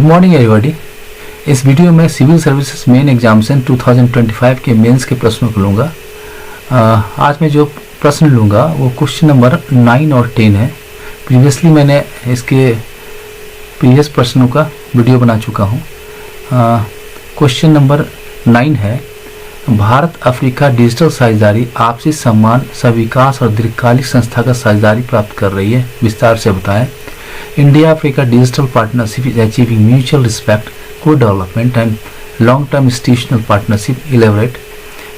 Morning everybody. इस video में civil services main examination 2025 के मेंस के प्रश्नों को लूँगा। आज मैं जो प्रश्न लूँगा वो क्वेश्चन नंबर 9 और 10 है। प्रीवियसली मैंने इसके प्रीवियस प्रश्नों का वीडियो बना चुका हूँ। क्वेश्चन नंबर 9 है, भारत अफ्रीका डिजिटल साझेदारी आपसी सम्मान सविकास और दीर्घकालिक संस्थागत साझेदारी प्राप्त कर रही है, विस्तार से बताएं। India Africa digital partnership is achieving mutual respect, co development and long term institutional partnership, elaborate.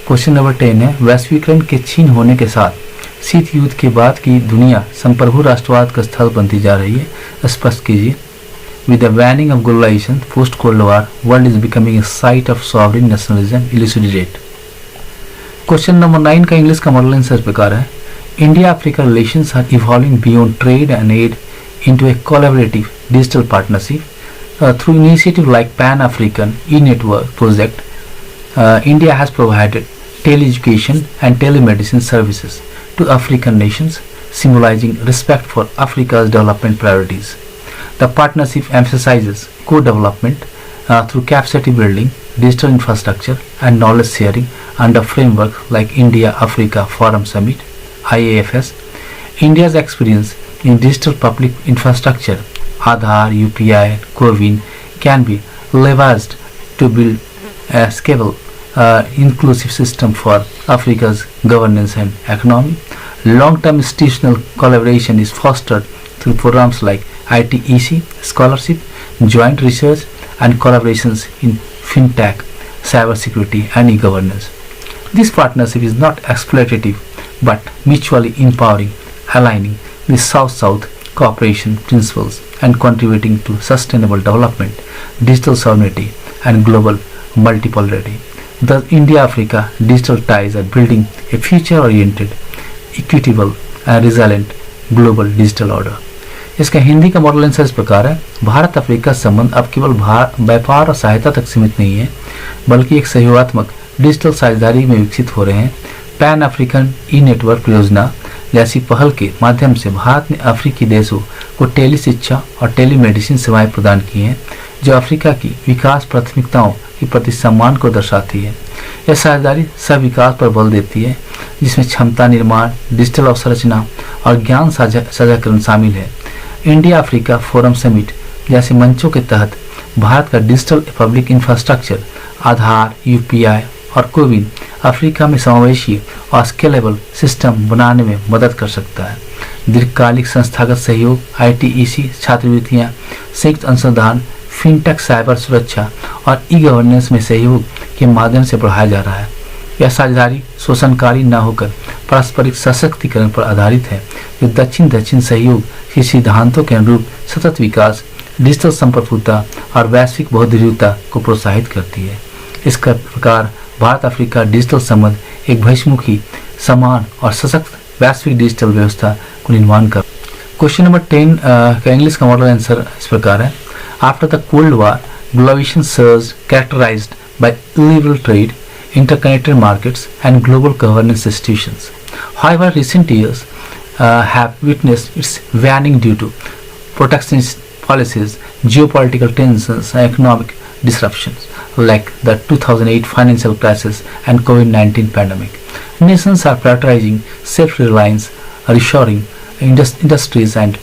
Question number 10 है, वैश्वीकरण के क्षीण होने के साथ शीत युद्ध के बाद की दुनिया संप्रभु राष्ट्रवाद का स्थल बनती जा रही है, स्पष्ट कीजिए। With the waning of globalization, post-Cold War, world is becoming a site of sovereign nationalism, elucidate. Question number 9 का इंग्लिश का मॉडल आंसर इस प्रकार है, India Africa relations are evolving beyond trade and aid into a collaborative digital partnership through initiative like Pan-African e-network project. India has provided tele-education and telemedicine services to African nations, symbolizing respect for Africa's development priorities. The partnership emphasizes co-development through capacity building, digital infrastructure, and knowledge sharing under framework like India-Africa Forum Summit (IAFS). India's experience in digital public infrastructure, Aadhaar, UPI, CoWIN, can be leveraged to build a scalable, inclusive system for Africa's governance and economy. Long-term institutional collaboration is fostered through programs like ITEC, scholarship, joint research, and collaborations in fintech, cybersecurity, and e-governance. This partnership is not exploitative but mutually empowering, aligning with South-South cooperation principles and contributing to sustainable development, digital sovereignty, and global multipolarity. Thus, India-Africa digital ties are building a future-oriented, equitable, and resilient global digital order. इसका हिंदी का model answer इस प्रकार है, Bharat Africa संबंध अब केवल व्यापार और सहायता तक सीमित नहीं है, बल्कि एक सहयोगात्मक डिजिटल साझेदारी में विकसित हो रहे हैं। पैन अफ्रीकन ई नेटवर्क परियोजना जैसी पहल के माध्यम से भारत ने अफ्रीकी देशों को टेली शिक्षा और टेलीमेडिसिन सेवाएं प्रदान की हैं, जो अफ्रीका की विकास प्राथमिकताओं के प्रति सम्मान को दर्शाती है। यह साझेदारी सब विकास पर बल देती है, जिसमें क्षमता निर्माण, डिजिटल अवसंरचना और ज्ञान साझाकरण शामिल है। इंडिया अफ्रीका फोरम समिट जैसे मंचों के तहत भारत का डिजिटल पब्लिक इंफ्रास्ट्रक्चर, आधार, UPI और कोविन अफ्रीका में समावेशी और स्केलेबल सिस्टम बनाने में मदद कर सकता है। दीर्घकालिक संस्थागत सहयोग, ITEC छात्रवृत्तियां, संयुक्त अनुसंधान, फिनटेक, साइबर सुरक्षा और ई-गवर्नेंस में सहयोग के माध्यम से बढ़ाया जा रहा है। यह साझेदारी शोषणकारी न होकर पारस्परिक सशक्तिकरण पर आधारित है, जो दक्षिण सहयोग के सिद्धांतों के अनुरूप सतत विकास, डिजिटल संप्रभुता और वैश्विक बहुधुरीयता को प्रोत्साहित करती है। इस प्रकार भारत अफ्रीका डिजिटल संबंध एक भविष्यमुखी, समान और सशक्त वैश्विक डिजिटल व्यवस्था को निर्माण कर। क्वेश्चन नंबर 10 का इंग्लिश का मॉडल आंसर इस प्रकार है, after the cold war globalisation surge characterised by illiberal trade, interconnected markets and global governance institutions. However, recent years have witnessed its waning due to protectionist policies, geopolitical tensions, and economic disruptions like the 2008 financial crisis and COVID-19 pandemic. Nations are prioritizing self-reliance, reshoring industries, and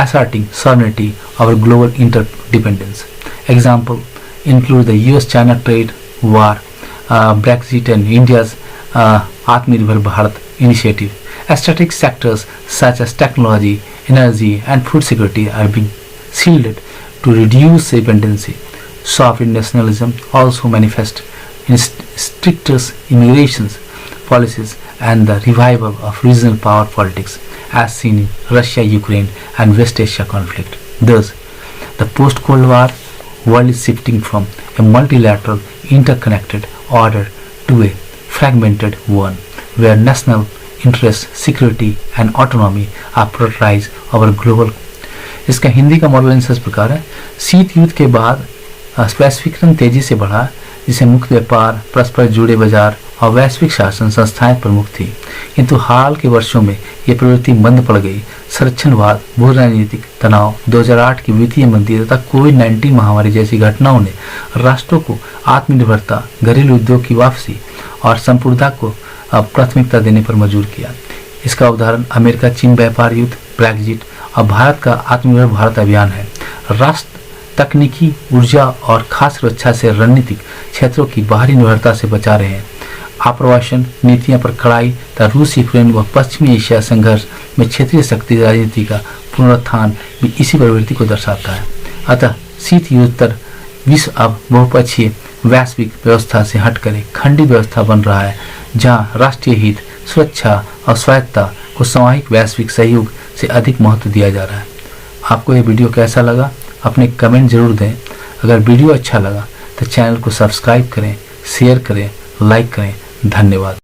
asserting sovereignty over global interdependence. Examples include the US-China trade war, Brexit, and India's Atmanirbhar Bharat initiative. Strategic sectors such as technology, energy, and food security are being shielded to reduce dependency. Sovereign nationalism also manifests in stricter immigration policies and the revival of regional power politics, as seen in Russia, Ukraine, and West Asia conflict. Thus, the post-Cold War world is shifting from a multilateral, interconnected order to a fragmented one, where national interests, security, and autonomy are prioritized over global. इसका हिंदी का model answer इस प्रकार है, शीत युद्ध के बाद वैश्वीकरण तेजी से बढ़ा, जिसे मुक्त व्यापार, परस्पर जुड़े बाजार और वैश्विक शासन संस्थाएं प्रमुख थी। किंतु हाल के वर्षों में ये प्रवृत्ति मंद पड़ गई। संरक्षणवाद, भू राजनीतिक तनाव, 2008 की वित्तीय मंदी तथा कोविड-19 महामारी जैसी घटनाओं ने राष्ट्रों को आत्मनिर्भरता, घरेलू उद्योग की वापसी और संप्रभुता को प्राथमिकता देने पर मजबूर किया। इसका उदाहरण अमेरिका चीन व्यापार युद्ध, ब्रेक्जिट और भारत का आत्मनिर्भर भारत अभियान है। राष्ट्र तकनीकी, ऊर्जा और खास सुरक्षा से रणनीतिक क्षेत्रों की बाहरी निर्भरता से बचा रहे हैं। आप्रवासन नीतियां पर कड़ाई तथा रूस, यूक्रेन व पश्चिमी एशिया संघर्ष में क्षेत्रीय शक्ति राजनीति का पुनरुत्थान भी इसी प्रवृत्ति को दर्शाता है। अतः शीत युद्धोत्तर विश्व अब बहुपक्षीय वैश्विक व्यवस्था से हटकर एक खंडी व्यवस्था बन रहा है, जहां राष्ट्रीय हित, सुरक्षा और स्वायत्तता को सामूहिक वैश्विक सहयोग से अधिक महत्व दिया जा रहा है। आपको यह वीडियो कैसा लगा? अपने कमेंट जरूर दें। अगर वीडियो अच्छा लगा तो चैनल को सब्सक्राइब करें, शेयर करें, लाइक करें। धन्यवाद।